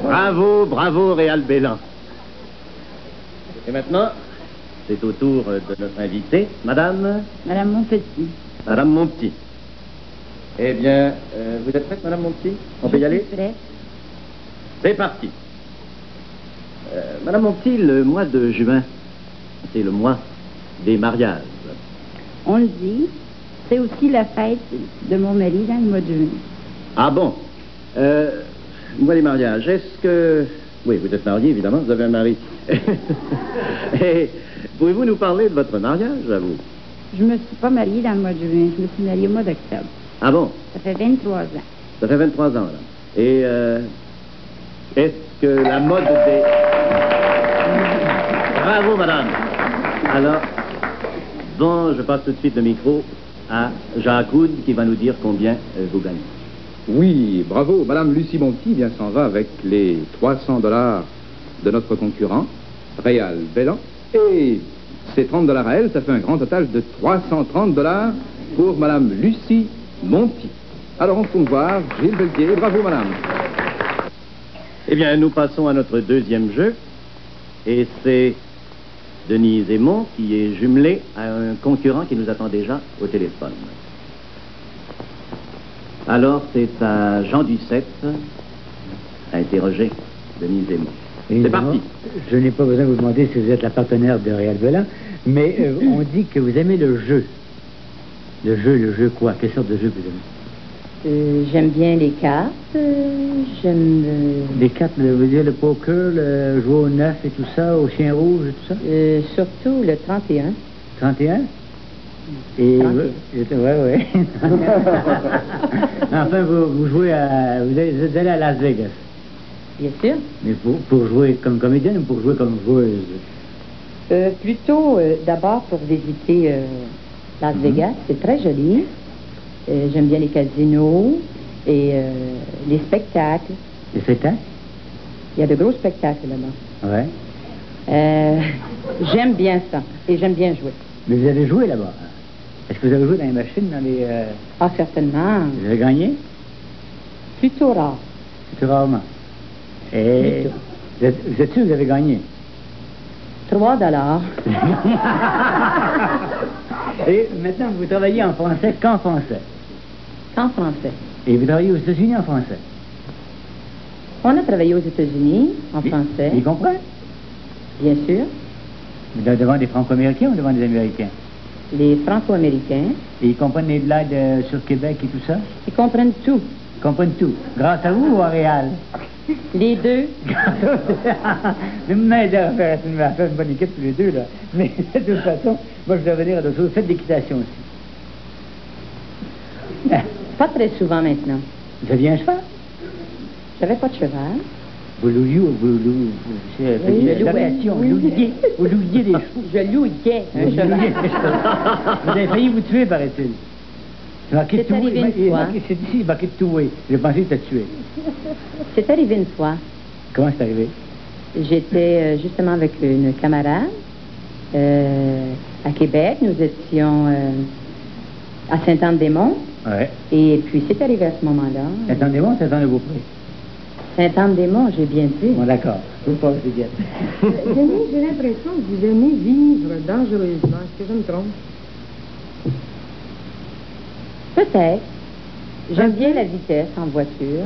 Bravo, bravo, Réal Bélan. Et maintenant, c'est au tour de notre invitée, Madame... Madame Montpetit. Madame Monpetit. Eh bien, vous êtes prête, Madame Monpetit? On peut y aller? Prête. C'est parti. Madame Monpetit, le mois de juin, c'est le mois des mariages. On le dit, c'est aussi la fête de mon mari dans le mois de juin. Ah bon? Moi, les mariages, est-ce que... Oui, vous êtes marié, évidemment, vous avez un mari. Et pouvez-vous nous parler de votre mariage, à vous? Je me suis pas mariée dans le mois de juin, je me suis mariée au mois d'octobre. Ah bon? Ça fait 23 ans. Ça fait 23 ans, là. Et est-ce que la mode des... Bravo, madame. Alors, bon, je passe tout de suite le micro à Jacques Houd, qui va nous dire combien vous gagnez. Oui, bravo. Madame Lucie Monpetit bien s'en va avec les $300 de notre concurrent, Réal Bélan. Et ces $30 à elle, ça fait un grand total de $330 pour Madame Lucie Monpetit. Alors on tourne voir Gilles Pelletier. Bravo, madame. Eh bien, nous passons à notre deuxième jeu. Et c'est Denise Aymon qui est jumelé à un concurrent qui nous attend déjà au téléphone. Alors, c'est à Jean Duceppe à interroger Denise Aymon. C'est parti. Je n'ai pas besoin de vous demander si vous êtes la partenaire de Réal Bélan, mais on dit que vous aimez le jeu. Le jeu quoi? Quelle sorte de jeu vous aimez? J'aime bien les cartes, j'aime... Les cartes, vous dire le poker, le jouer au 9 et tout ça, au chien rouge et tout ça? Surtout le 31. 31? Et ouais. Enfin, vous jouez à... Vous allez à Las Vegas. Bien sûr. Mais pour jouer comme comédienne ou pour jouer comme joueuse? Plutôt, d'abord, pour visiter Las Vegas. C'est très joli. J'aime bien les casinos et les spectacles. Les spectacles? Il y a de gros spectacles là-bas. Ouais. J'aime bien ça et j'aime bien jouer. Mais vous avez joué là-bas? Est-ce que vous avez joué dans les machines, dans les... Ah, certainement. Vous avez gagné? Plutôt rare. Plutôt rarement. Et vous êtes sûr que vous avez gagné? $3. Et maintenant, vous travaillez en français qu'en français? Qu'en français. Et vous travaillez aux États-Unis en français? On a travaillé aux États-Unis en français. Ils comprennent? Bien sûr. Devant des Franco-Américains ou devant des Américains? Les Franco-Américains. Et ils comprennent les blagues sur Québec et tout ça? Ils comprennent tout. Ils comprennent tout. Grâce à vous ou à Réal? Les deux. Vous m'aidez à faire une bonne équipe tous les deux, là. Mais de toute façon, moi, je vais revenir à d'autres choses. Faites de l'équitation aussi. Pas très souvent maintenant. Vous aviez un cheval? J'avais pas de cheval. Vous louiez des chevaux. Je louillais un cheval. Vous avez failli vous tuer, paraît-il. C'est arrivé une fois. C'est ici, il marqué de tuer. J'ai pensé que tu tué. C'est arrivé une fois. Comment c'est arrivé? J'étais justement avec une camarade à Québec. Nous étions à Sainte-Anne-des-Monts. Ouais. Et puis, c'est arrivé à ce moment-là. Sainte-Anne-des-Monts, Sainte-Anne-de-Beaupré. Sainte-Anne-des-Monts, j'ai bien dit. Bon, d'accord. Vous passez bien. Denis, j'ai l'impression que vous aimez vivre dangereusement. Est-ce que je me trompe? Peut-être. J'aime bien la vitesse en voiture.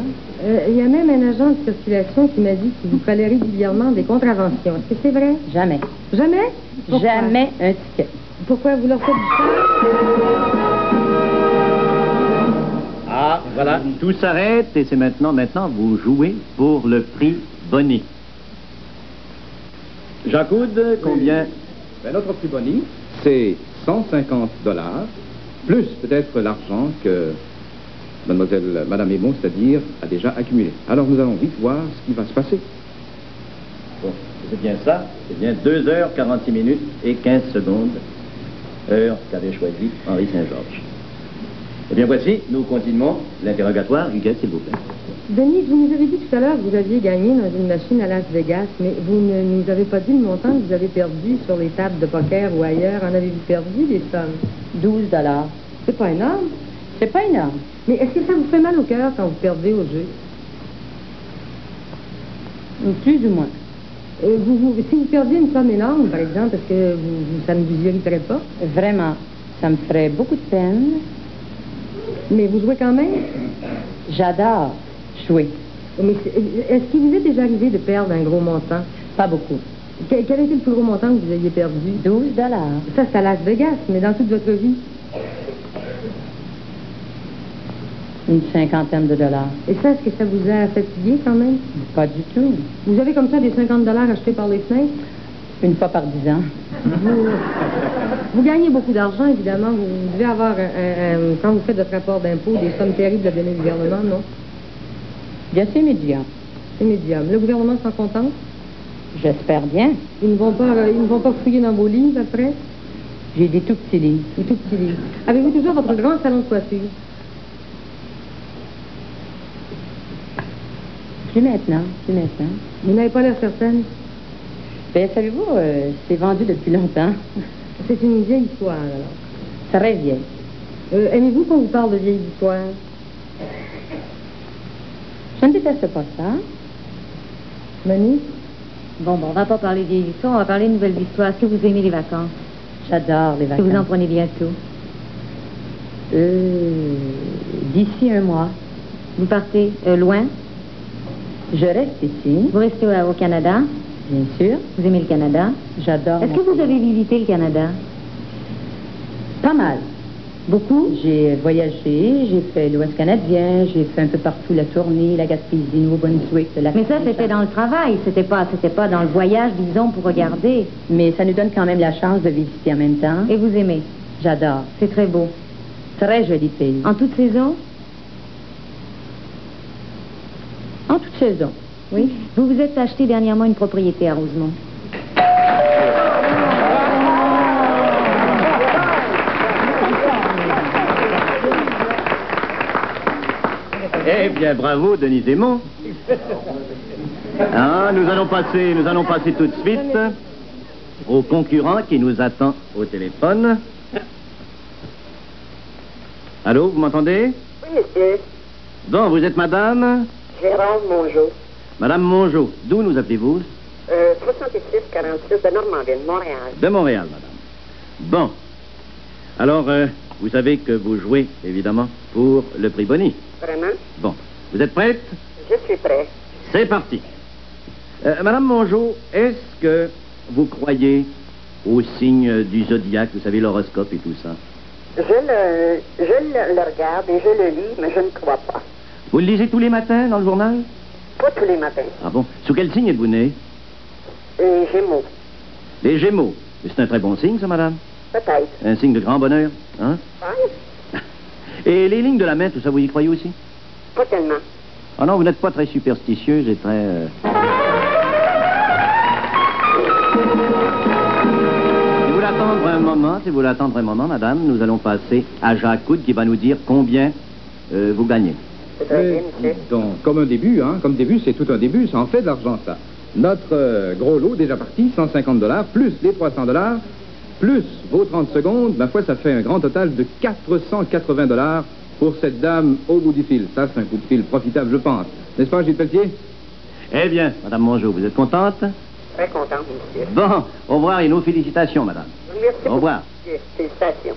Il y a même un agent de circulation qui m'a dit qu'il vous fallait régulièrement des contraventions. Est-ce que c'est vrai? Jamais. Jamais? Pourquoi? Jamais un ticket. Pourquoi vous leur faites du tort? Ah, voilà, tout s'arrête et c'est maintenant, vous jouez pour le prix Bonnie. Jacques Houd, combien? Ben, notre prix Bonnie, c'est $150, plus peut-être l'argent que Madame Aymon, c'est-à-dire, a déjà accumulé. Alors nous allons vite voir ce qui va se passer. Bon, c'est bien ça, c'est bien 2h46 minutes et 15 secondes, heure qu'avait choisi Henri Saint-Georges. Eh bien, voici, nous continuons l'interrogatoire. Huguette, s'il vous plaît. Denis, vous nous avez dit tout à l'heure que vous aviez gagné dans une machine à Las Vegas, mais vous ne nous avez pas dit le montant que vous avez perdu sur les tables de poker ou ailleurs. En avez-vous perdu des sommes? $12. C'est pas énorme. C'est pas énorme. Mais est-ce que ça vous fait mal au cœur quand vous perdez au jeu? Plus ou moins. Si vous perdiez une somme énorme, par exemple, est-ce que ça ne vous irriterait pas? Vraiment, ça me ferait beaucoup de peine. Mais vous jouez quand même? J'adore jouer. Mais est-ce qu'il vous est déjà arrivé de perdre un gros montant? Pas beaucoup. Quel a été le plus gros montant que vous ayez perdu? 12 $. Ça, c'est à Las Vegas, mais dans toute votre vie. Une cinquantaine de dollars. Et ça, est-ce que ça vous a fatigué quand même? Pas du tout. Vous avez comme ça des 50 $ achetés par les fenêtres? Une fois par 10 ans. Vous gagnez beaucoup d'argent, évidemment. Vous devez avoir, quand vous faites votre rapport d'impôt, des sommes terribles à donner au gouvernement, non? Bien, c'est médiocre. C'est médium. Le gouvernement s'en contente? J'espère bien. Ils ne vont pas fouiller dans vos livres après? J'ai des tout petits livres. Des tout petits livres. Avez-vous toujours votre grand salon de coiffure? Plus maintenant. Vous n'avez pas l'air certaine? Ben, savez-vous, c'est vendu depuis longtemps. C'est une vieille histoire, alors. Très vieille. Aimez-vous qu'on vous parle de vieilles histoires? Je ne déteste pas ça. Manu? Bon, on va pas parler vieilles histoires, on va parler de nouvelles histoires. Est-ce que vous aimez les vacances? J'adore les Est-ce que vacances. vous en prenez bientôt? D'ici un mois. Vous partez loin? Je reste ici, Vous restez au Canada? bien sûr. Vous aimez le Canada? J'adore. Est-ce que vous avez visité le Canada? Pas mal. Beaucoup? J'ai voyagé, j'ai fait l'Ouest canadien, j'ai fait un peu partout la Tournée, la Gaspésie, Nouveau-Brunswick, le lac Mais ça, Saint-Jean. c'était dans le travail. C'était pas dans le voyage, disons, pour regarder. Mais ça nous donne quand même la chance de visiter en même temps. Et vous aimez? J'adore. C'est très beau. Très joli pays. En toute saison? En toute saison. Oui. Vous vous êtes acheté dernièrement une propriété à Rosemont. Eh bien, bravo, Denis Desmond. Ah, nous allons passer tout de suite au concurrent qui nous attend au téléphone. Allô, vous m'entendez? Oui, monsieur. Bon, vous êtes madame? Gérard Mongeau. Madame Mongeau. D'où nous appelez-vous? 66-46 de Normandie, Montréal. De Montréal, madame. Bon. Alors, vous savez que vous jouez, évidemment, pour le prix Boni. Vraiment? Bon. Vous êtes prête? Je suis prêt. C'est parti. Madame Mongeau, est-ce que vous croyez aux signes du zodiaque, vous savez, l'horoscope et tout ça? Je le regarde et je le lis, mais je ne crois pas. Vous le lisez tous les matins dans le journal? Pas tous les matins. Ah bon? Sous quel signe êtes-vous né? Gémeaux. Les Gémeaux. C'est un très bon signe, ça, madame? Peut-être. Un signe de grand bonheur, hein? Ouais. Et les lignes de la main, tout ça, vous y croyez aussi? Pas tellement. Ah non, vous n'êtes pas très superstitieuse et très... Si vous l'attendre un moment, madame, nous allons passer à Jacques Coude qui va nous dire combien vous gagnez. C'est très bien, monsieur. Donc, comme un début, hein, comme début, c'est tout un début, ça en fait de l'argent, ça. Notre gros lot déjà parti, 150 $, plus les 300 $, plus vos 30 secondes, ma foi, ça fait un grand total de 480 $ pour cette dame au bout du fil. Ça, c'est un coup de fil profitable, je pense. N'est-ce pas, Gilles Pelletier? Eh bien, madame Mongeau, vous êtes contente? Très content, monsieur. Bon, au revoir et nos félicitations, madame. Merci Au revoir. beaucoup. Félicitations.